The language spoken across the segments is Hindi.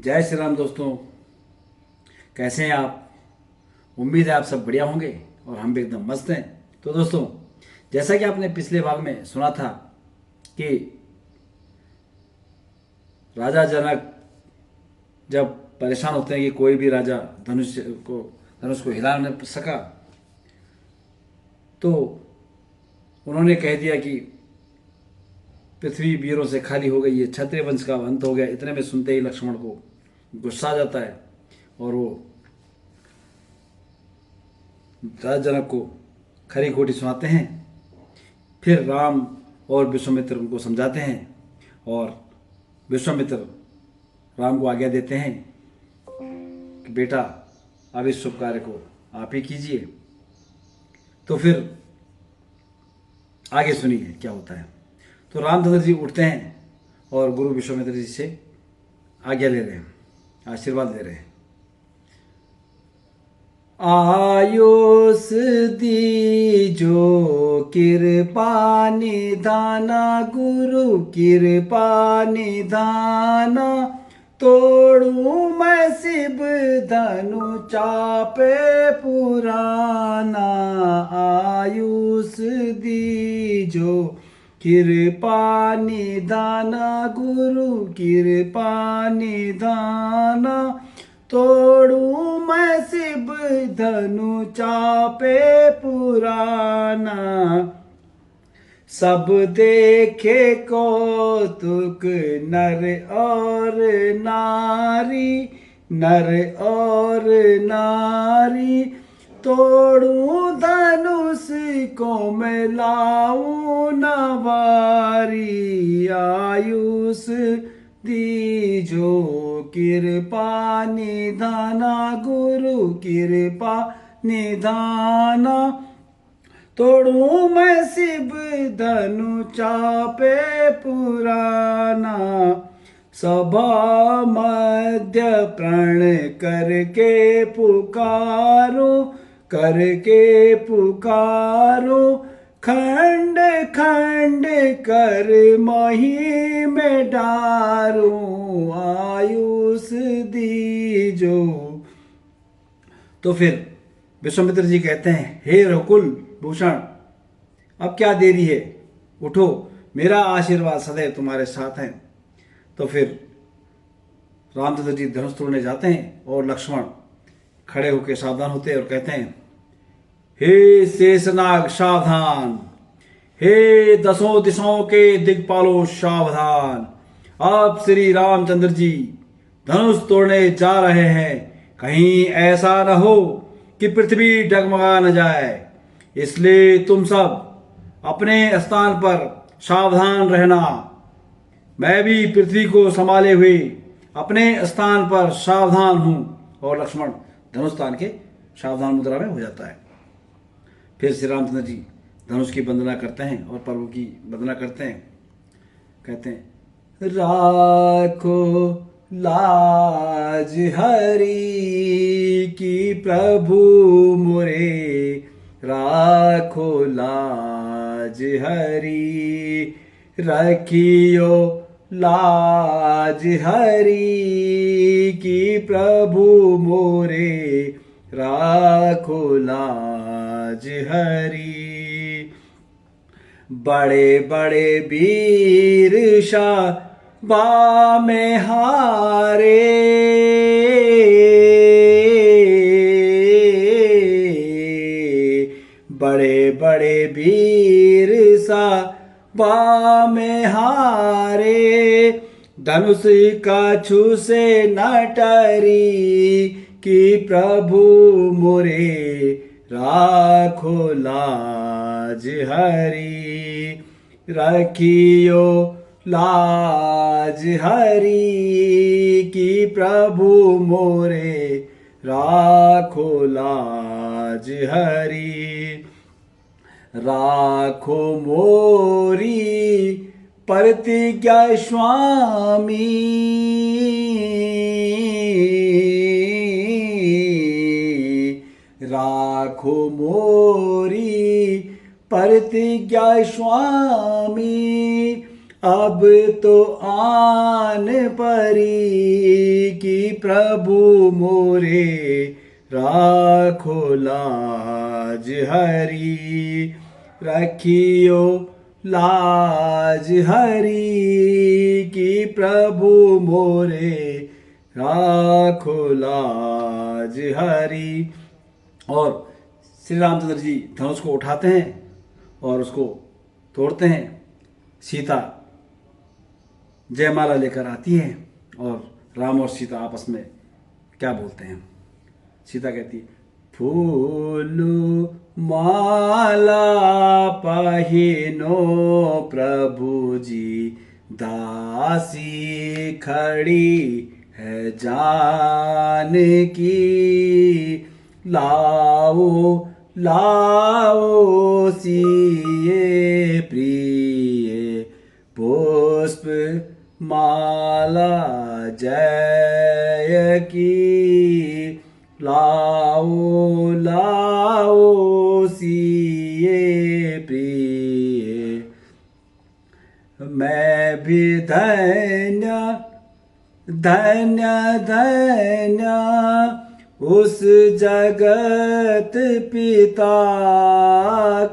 जय श्री राम दोस्तों। कैसे हैं आप? उम्मीद है आप सब बढ़िया होंगे और हम भी एकदम मस्त हैं। तो दोस्तों, जैसा कि आपने पिछले भाग में सुना था कि राजा जनक जब परेशान होते हैं कि कोई भी राजा धनुष को हिला नहीं सका, तो उन्होंने कह दिया कि पृथ्वी वीरों से खाली हो गई है, क्षत्रिय वंश का अंत हो गया। इतने में सुनते ही लक्ष्मण को गुस्सा आ जाता है और वो राजा जनक को खरी खोटी सुनाते हैं। फिर राम और विश्वामित्र उनको समझाते हैं और विश्वामित्र राम को आज्ञा देते हैं कि बेटा, अब इस शुभ कार्य को आप ही कीजिए। तो फिर आगे सुनिए क्या होता है। तो रामचंद्र जी उठते हैं और गुरु विश्वामित्र जी से आज्ञा ले रहे हैं, आशीर्वाद ले रहे हैं। आयुष दीजो कृपा निधाना, गुरु कृपा निधाना। तोड़ू मैं शिव धनु चापे पुराना, आयुष दीजो कृपा निधाना, गुरु कृपा निधाना। तोड़ू मैं शिव धनु चापे पुराना, सब देखे कौतुक नर और नारी, नर और नारी। तोड़ू धनुष को मैं लाऊं नवारी, आयुष दीजो कृपा निधाना, गुरु कृपा निधाना। तोड़ू मैं शिव धनु चापे पुराना, सभा मध्य प्रण करके पुकारो, करके पुकारो। खंड खंड कर मही में डारूं, आयुष दीजो। तो फिर विश्वामित्र जी कहते हैं, हे रघुकुल भूषण, अब क्या देरी है, उठो, मेरा आशीर्वाद सदैव तुम्हारे साथ है। तो फिर रामचंद्र जी धनुष तोड़ने जाते हैं और लक्ष्मण खड़े होकर सावधान होते हैं और कहते हैं, हे शेषनाग सावधान, हे दसों दिशाओं के दिग्पालों सावधान। अब श्री रामचंद्र जी धनुष तोड़ने जा रहे हैं, कहीं ऐसा न हो कि पृथ्वी डगमगा न जाए। इसलिए तुम सब अपने स्थान पर सावधान रहना। मैं भी पृथ्वी को संभाले हुए अपने स्थान पर सावधान हूं। और लक्ष्मण धनुष तान के सावधान मुद्रा में हो जाता है। फिर श्री रामचंद्र जी धनुष की वंदना करते हैं और प्रभु की वंदना करते हैं। कहते हैं, राखो लाज हरि की प्रभु मोरे, राखो लाज हरि। रखियो लाज हरि की प्रभु मोरे, राखो लाज हरि। बड़े बड़े वीर सभा में हारे, बड़े बड़े वीर सभा में हारे। धनुष कछु से न टरी कि प्रभु मोरे, राखो लाज हरि। रखियो लाज हरि की प्रभु मोरे, राखो लाज हरि। राखो मोरी प्रतिज्ञा स्वामी, राखो मोरी प्रतिज्ञा स्वामी। अब तो आन परी कि प्रभु मोरे राखो लाज हरि, रखियो लाज हरि कि प्रभु मोरे राखो लाज हरि। और श्री रामचंद्र जी धनुष को उठाते हैं और उसको तोड़ते हैं। सीता जयमाला लेकर आती है और राम और सीता आपस में क्या बोलते हैं। सीता कहती है, फूलू माला पहिनो प्रभु जी, दासी खड़ी है जानकी, लाओ लाओ सिए प्रिय पुष्प माला जय की, लाओ लाओ सिए प्रिय। मैं भी धन्य धन्य धन्य उस जगत पिता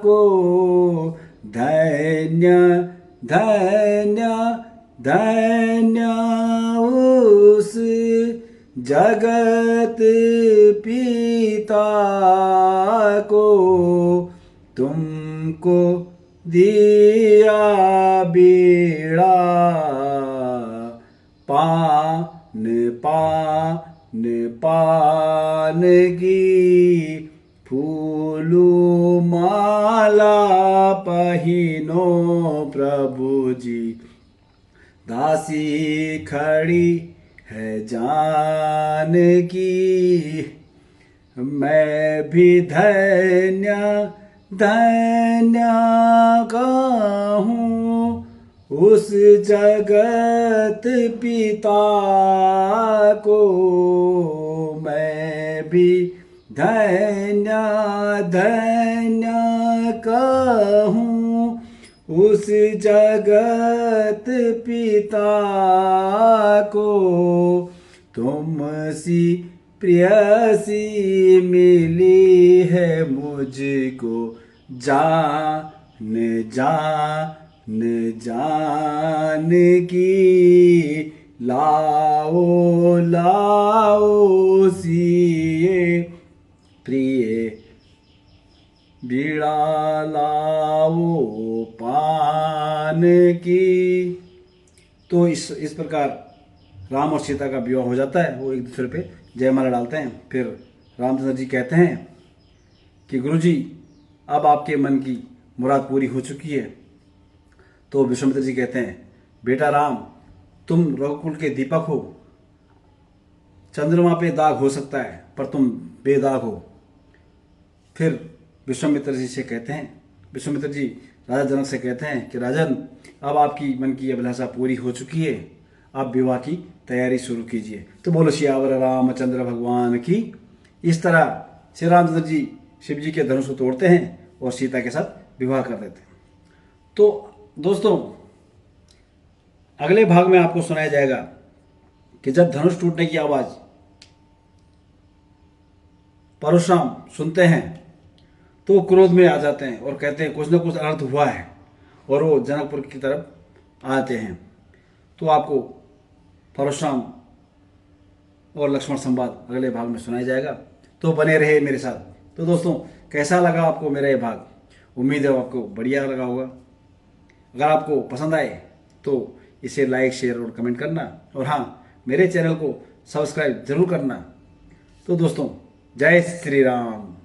को, धन्य धन्य धन्य उस जगत पिता को, तुमको दिया बीड़ा पान पान पान की, फूलू माला पहिनो प्रभु जी, दासी खड़ी है जानकी। मैं भी धन्य धन्य कहूँ उस जगत पिता को, मैं भी धन्य धन्य कहूँ उस जगत पिता को, तुमसी प्रियसी मिली है मुझको, जान जान जान की, लाओ लाओ सिए प्रिय बीड़ा, लाओ पान की। तो इस प्रकार राम और सीता का विवाह हो जाता है। वो एक दूसरे पे जयमाला डालते हैं। फिर रामचंद्र जी कहते हैं कि गुरुजी अब आपके मन की मुराद पूरी हो चुकी है। तो विश्वामित्र जी कहते हैं, बेटा राम, तुम रघुकुल के दीपक हो। चंद्रमा पे दाग हो सकता है पर तुम बेदाग हो। फिर विश्वामित्र जी से कहते हैं, विश्वामित्र जी राजा जनक से कहते हैं कि राजन, अब आपकी मन की अभिलाषा पूरी हो चुकी है, आप विवाह की तैयारी शुरू कीजिए। तो बोलो सियावर रामचंद्र भगवान की। इस तरह श्री रामचंद्र जी शिव जी के धनुष को तोड़ते हैं और सीता के साथ विवाह कर देते हैं। तो दोस्तों, अगले भाग में आपको सुनाया जाएगा कि जब धनुष टूटने की आवाज परशुराम सुनते हैं तो क्रोध में आ जाते हैं और कहते हैं कुछ न कुछ अनर्थ हुआ है, और वो जनकपुर की तरफ आते हैं। तो आपको परशुराम और लक्ष्मण संवाद अगले भाग में सुनाया जाएगा। तो बने रहे मेरे साथ। तो दोस्तों, कैसा लगा आपको मेरा ये भाग? उम्मीद है आपको बढ़िया लगा होगा। अगर आपको पसंद आए तो इसे लाइक, शेयर और कमेंट करना, और हाँ, मेरे चैनल को सब्सक्राइब जरूर करना। तो दोस्तों, जय श्री राम।